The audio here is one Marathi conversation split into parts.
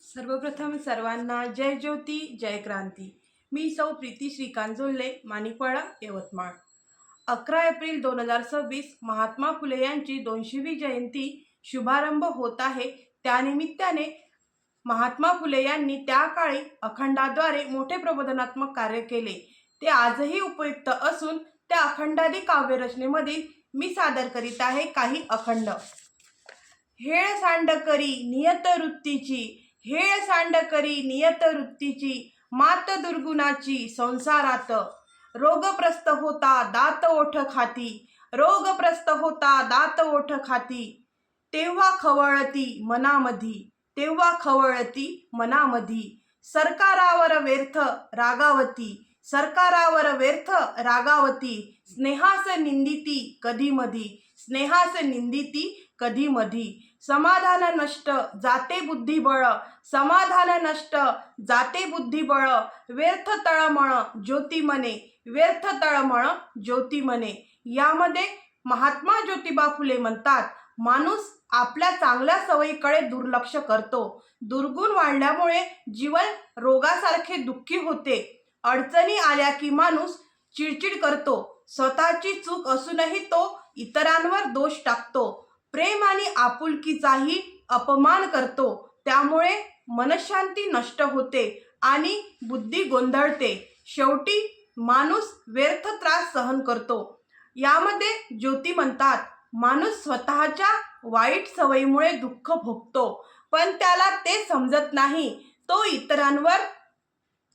सर्वप्रथम सर्वांना जय ज्योती जय क्रांती। मी सौ प्रीती श्रीकांत जोल्ले, माणिकवाडा, यवतमाळ। 11 एप्रिल 2026 महात्मा फुले यांची 200वी जयंती शुभारंभ होत आहे। त्यानिमित्ताने महात्मा फुले यांनी त्या काळी अखंडाद्वारे मोठे प्रबोधनात्मक कार्य केले, ते आजही उपयुक्त असून त्या अखंडादी काव्यरचनेमधील मी सादर करीत आहे काही अखंड। हेळ सांडकरी नियत वृत्तीची, हेळ सांडकरी नियत वृत्तीची, मात दुर्गुणाची संसारात। रोगप्रस्त होता दात ओठ खाती, रोगप्रस्त होता दात ओठ खाती, तेव्हा खवळती मनामधी, तेव्हा खवळती मनामधी। सरकारावर व्यर्थ रागावती, सरकारावर व्यर्थ रागावती, स्नेहास निंदिती कधी मधी, स्नेहास निंदिती कधी मधी। समाधान नष्ट जाते बुद्धिबळ, समाधान नष्ट जाते बुद्धिबळ, व्यर्थ तळमळ ज्योतिमने, व्यर्थ तळमळ ज्योतिमने। यामध्ये महात्मा ज्योतिबा फुले म्हणतात, माणूस आपल्या चांगल्या सवयीकडे दुर्लक्ष करतो। दुर्गुण वाढल्यामुळे जीवन रोगासारखे दुःखी होते। अडचणी आल्या की माणूस चिडचिड करतो, स्वतःची चूक असूनही तो इतरांवर दोष टाकतो, प्रेम आणि आपुलकीचाही अपमान करतो। त्यामुळे मनशांती नष्ट होते आणि बुद्धी गोंधळते। शेवटी माणूस व्यर्थ त्रास सहन करतो। यामध्ये ज्योती म्हणतात, माणूस स्वतःच्या वाईट सवयीमुळे दुःख भोगतो, पण त्याला ते समजत नाही। तो इतरांवर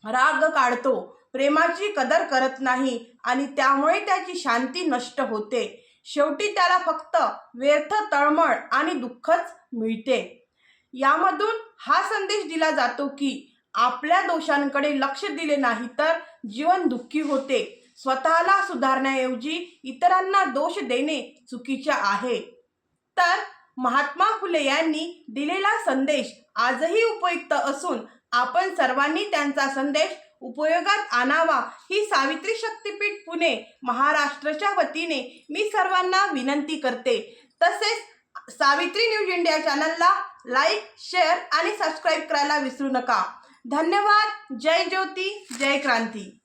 राग काढतो, प्रेमाची कदर करत नाही आणि त्यामुळे त्याची शांती नष्ट होते। शेवटी त्याला फक्त व्यर्थ तळमळ आणि दुःखच मिळते। यामधून हा संदेश दिला जातो की आपल्या दोषांकडे लक्ष दिले नाही तर जीवन दुःखी होते। स्वतःला सुधारण्याऐवजी इतरांना दोष देणे चुकीचे आहे। तर महात्मा फुले यांनी दिलेला संदेश आजही उपयुक्त असून आपण सर्वांनी त्यांचा संदेश उपयोगात आणावा ही सावित्री शक्तीपीठ पुणे महाराष्ट्राच्या वतीने मी सर्वांना विनंती करते। तसेच सावित्री न्यूज इंडिया चॅनलला लाईक, शेअर आणि सबस्क्राईब करायला विसरू नका। धन्यवाद। जय ज्योती जय क्रांती।